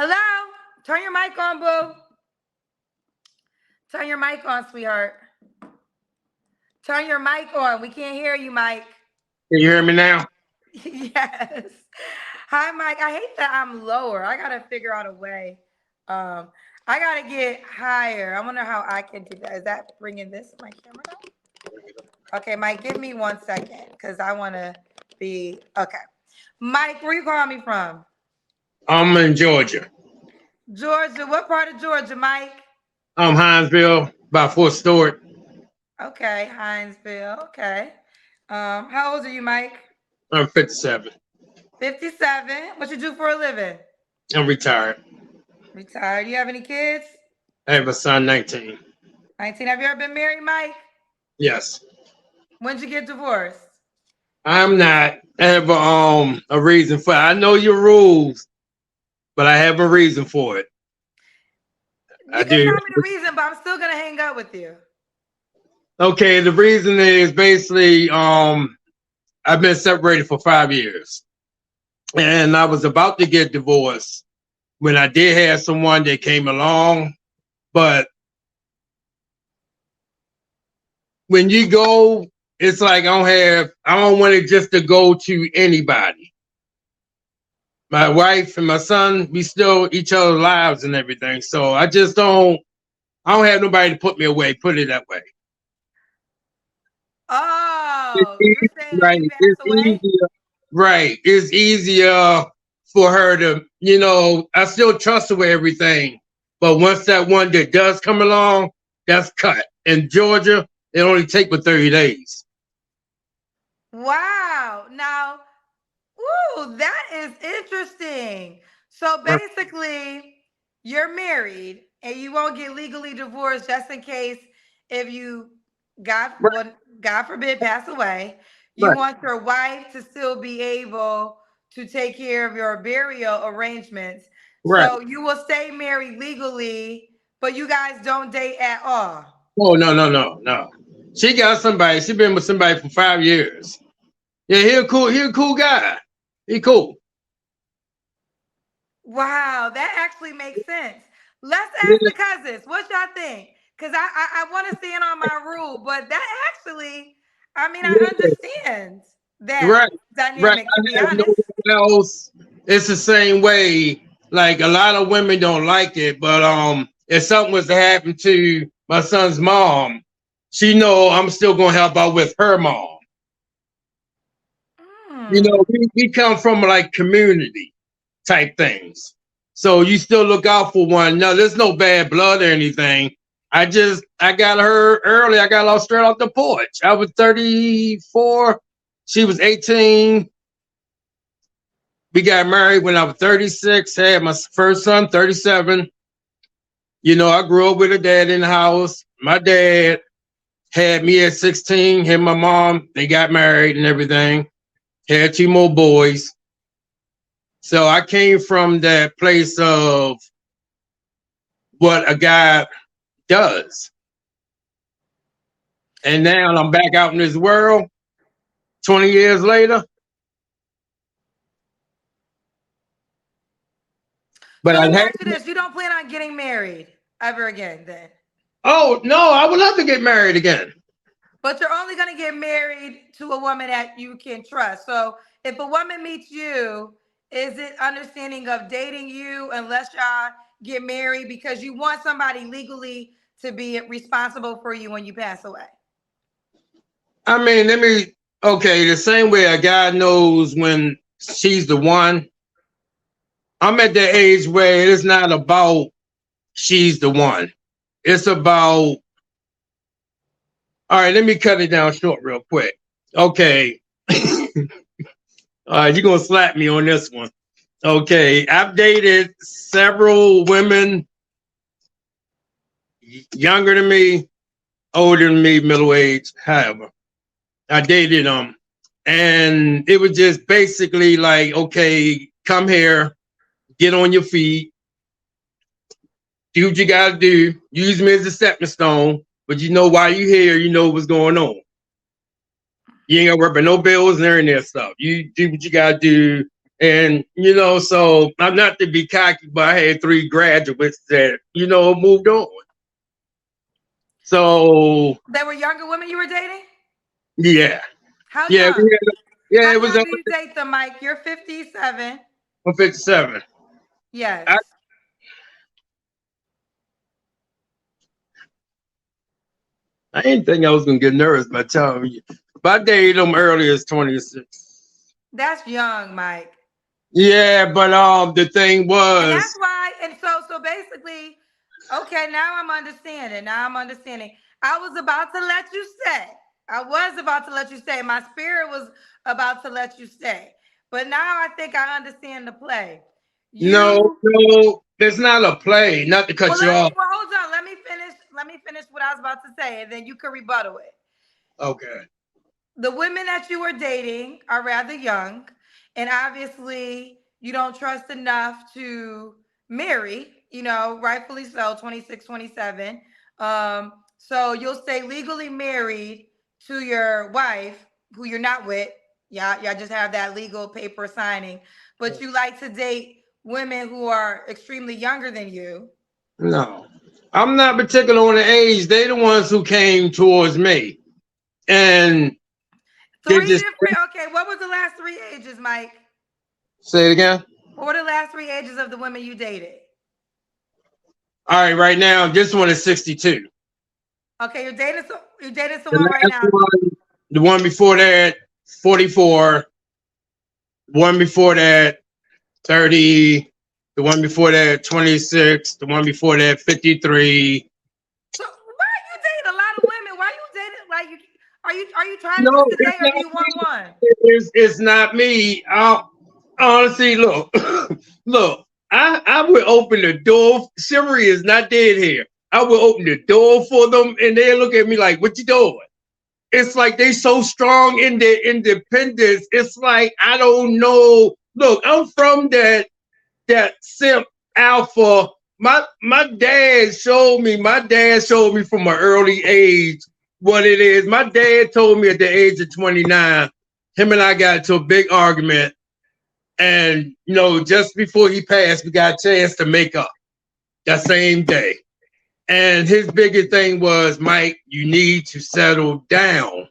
Hello? Turn your mic on, boo. Turn your mic on, sweetheart. Turn your mic on. We can't hear you, Mike. Can you hear me now? Yes. Hi, Mike. I hate that I'm lower. I gotta figure out a way. Um, I gotta get higher. I wonder how I can do that. Is that bringing this my camera down? Okay, Mike, give me 1 second because I want to be okay. Mike, where you calling me from? I'm in Georgia. Georgia. What part of Georgia, Mike? Hinesville, by Fort Stewart. Okay, Hinesville. Okay. How old are you, Mike? I'm 57. 57. What you do for a living? I'm retired. Retired. You have any kids? I have a son, 19. 19. Have you ever been married, Mike? Yes. When'd you get divorced? I'm not. I have a reason for it. I know your rules, but I have a reason for it. You I can do. tell me the reason, but I'm still gonna hang up with you. Okay, the reason is basically I've been separated for 5 years. And I was about to get divorced when I did have someone that came along. But when you go, it's like I don't want it just to go to anybody. My wife and my son, we still each other's lives and everything. So I don't have nobody to put me away, put it that way. Oh, It's you're saying if right. you pass It's away? easier. Right. It's easier for her to, I still trust her with everything. But once that one that does come along, that's cut. In Georgia, it only take for 30 days. Wow. Now, ooh, that is interesting. So Right. basically, you're married and you won't get legally divorced just in case if you, God, well, God forbid, pass away. You Right. want your wife to still be able to take care of your burial arrangements. Right. So you will stay married legally, but you guys don't date at all. Oh, no, no, no, no. She got somebody. She been with somebody for 5 years. Yeah, he a cool guy. He cool. Wow, that actually makes sense. Let's ask Yeah. the cousins. What y'all think? Because I want to stand on my rule, but that actually, I mean, I Yeah. understand that Right. Right. dynamic, to be I have no honest. one else. It's the same way. Like a lot of women don't like it, but if something was to happen to my son's mom, she know I'm still gonna help out with her mom. Hmm. We come from like community type things. So you still look out for one. No, there's no bad blood or anything. I got her early. I got her straight off the porch. I was 34. She was 18. We got married when I was 36. Had my first son, 37. I grew up with a dad in the house. My dad had me at 16. Him and my mom, they got married and everything. Had two more boys. So I came from that place of what a guy does. And now I'm back out in this world 20 years later. But So I let me had, ask you this: you don't plan on getting married ever again, then? oh, no, I would love to get married again. But you're only going to get married to a woman that you can trust. So if a woman meets you, is it understanding of dating you unless y'all get married because you want somebody legally to be responsible for you when you pass away? I mean, okay, the same way a guy knows when she's the one. I'm at the age where it's not about she's the one. It's about, all right, let me cut it down short real quick. Okay. You're going to slap me on this one. Okay. I've dated several women younger than me, older than me, middle age, however. I dated them. And it was just basically like, okay, come here, get on your feet, do what you got to do. Use me as a stepping stone, but you know why you here, you know what's going on. You ain't got to worry about no bills and any of that stuff. You do what you got to do, And, so I'm not to be cocky, but I had 3 graduates that, moved on. So, They were younger women you were dating? yeah. How Yeah, young? How it was young do you date them, Mike? You're 57. I'm 57. Yes. I, I didn't think I was going to get nervous by telling you. But I dated them early as 26. That's young, Mike. Yeah, but the thing And was, that's why, and so basically, okay, now I'm understanding. Now I'm understanding. I was about to let you stay. I was about to let you stay. My spirit was about to let you stay. But now I think I understand the play. no, You there's not a play, not to cut you off. well hold on. Let me finish what I was about to say, and then you can rebuttal it. Okay. The women that you were dating are rather young, and obviously you don't trust enough to marry, rightfully so, 26, 27. So you'll stay legally married to your wife who you're not with. Y'all just have that legal paper signing, but you like to date women who are extremely younger than you. No, I'm not particular on the age. They the ones who came towards me, and they Three just different, okay, what was the last 3 ages, Mike? say it again. What were the last 3 ages of the women you dated? All right now this one is 62. Okay, you're dating The someone right last now. one, the one before that, 44. The one before that, 30. The one before that, 26. The one before that, 53. So why you dating a lot of women? Why you dating like you are you trying to No, miss the it's day or not do you want me. one? It's not me. Honestly, look, look. I would open the door. Chivalry is not dead here. I would open the door for them, and they look at me like, "What you doing?" It's like they so strong in their independence. It's like I don't know. Look, I'm from that simp alpha. My dad showed me. My dad showed me from an early age what it is. My dad told me at the age of 29. Him and I got into a big argument, and just before he passed, we got a chance to make up that same day. And his biggest thing was, Mike, you need to settle down.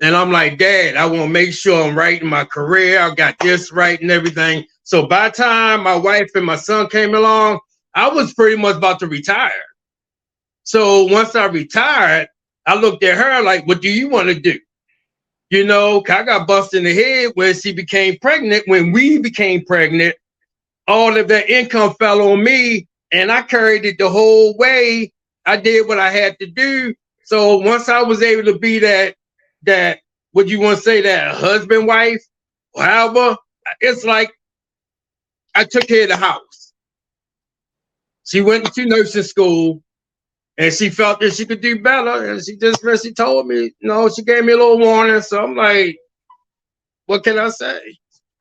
And I'm like, Dad, I want to make sure I'm right in my career. I got this right and everything. So by the time my wife and my son came along, I was pretty much about to retire. So once I retired, I looked at her like, what do you want to do? I got busted in the head when she became pregnant. When we became pregnant, all of that income fell on me, and I carried it the whole way. I did what I had to do. So once I was able to be that what you want to say, that husband, wife, however, it's like I took care of the house. She went to nursing school, and she felt that she could do better, and she told me, she gave me a little warning. So I'm like, what can I say?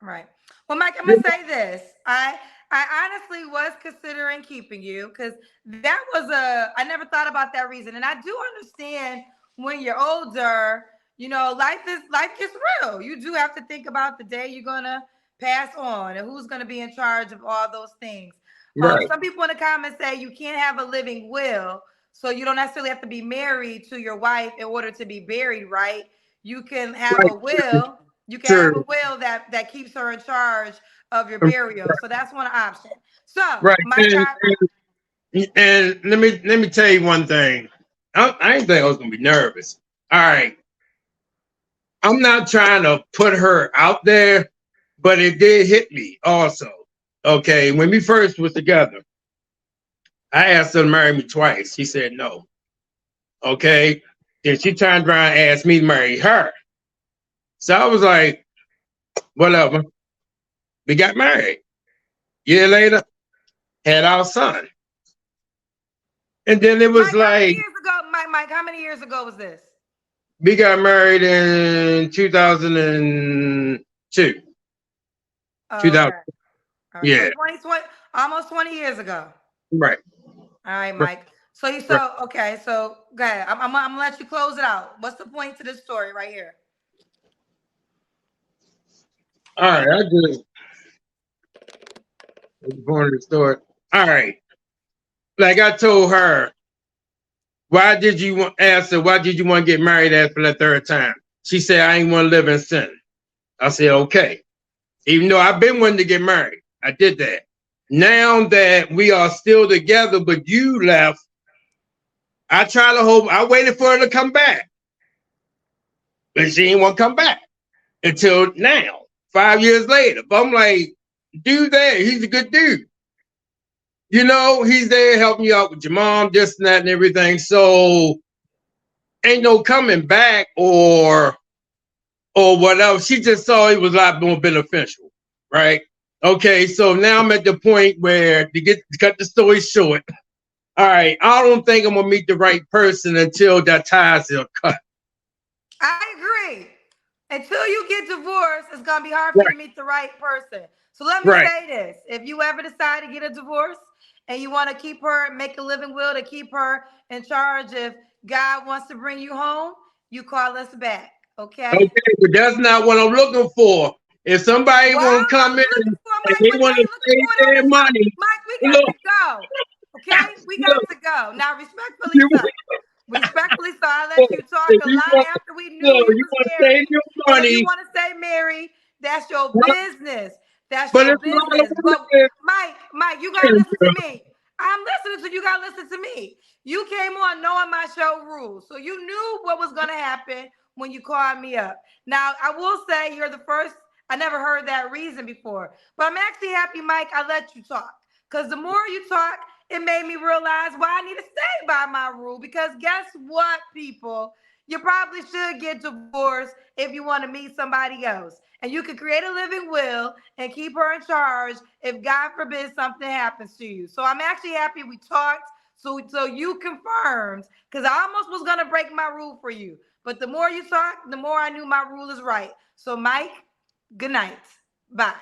Right. Well, Mike, I'm gonna say this. I honestly was considering keeping you because that was I never thought about that reason. And I do understand when you're older, life gets real. You do have to think about the day you're gonna pass on and who's gonna be in charge of all those things. Right. Some people in the comments say you can't have a living will, so you don't necessarily have to be married to your wife in order to be buried, right? You can have Right. a will. You can have True. a will that keeps her in charge of your burial. So that's one option. So, Right. Mike, And let me tell you one thing. I didn't think I was gonna be nervous. All right. I'm not trying to put her out there, but it did hit me also. Okay. When we first was together, I asked her to marry me twice. She said no. Okay. Then she turned around and asked me to marry her. So I was like, whatever. We got married. Year later, had our son. And then it was Mike, how many like, years ago? Mike, how many years ago was this? we got married in 2002. Oh, 2000. okay. All right. So Yeah. 2020, almost 20 years ago. Right. All right, Right. Mike. So Right. okay. So go ahead. I'm gonna let you close it out. What's the point to this story right here? All right. That's the point of the story. All right. Like I told her, why did you want ask her, why did you want to get married after the third time? She said, I ain't want to live in sin. I said, okay. Even though I've been wanting to get married, I did that. Now that we are still together, but you left, I try to hope, I waited for her to come back. But she didn't want to come back until now, 5 years later. But I'm like, dude there, he's a good dude. You know, he's there helping you out with your mom, this and that and everything. So ain't no coming back or whatever. She just saw it was a lot more beneficial, right? Okay, so now I'm at the point where to cut the story short. All right, I don't think I'm gonna meet the right person until that ties are cut. I agree. Until you get divorced, it's gonna be hard for you to meet the right person. So let me say this: if you ever decide to get a divorce and you want to keep her, make a living will to keep her in charge, if God wants to bring you home, you call us back. Okay. Okay, but that's not what I'm looking for. If somebody want to come in and they want to save their money, Mike, we got to go. Okay, we got to go. Now, respectfully, so I let you talk a lot after we knew you was married. And if you want to stay married, that's your business. That's your business. But Mike, you gotta listen to me. I'm listening to you. Gotta listen to me. You came on knowing my show rules, so you knew what was gonna happen when you called me up. Now, I will say you're the first. I never heard that reason before, but I'm actually happy, Mike, I let you talk. Because the more you talk, it made me realize why I need to stay by my rule. Because guess what, people? You probably should get divorced if you want to meet somebody else. And you can create a living will and keep her in charge if God forbid something happens to you. So I'm actually happy we talked. So you confirmed, because I almost was going to break my rule for you. But the more you talk, the more I knew my rule is right. So Mike, good night. Bye.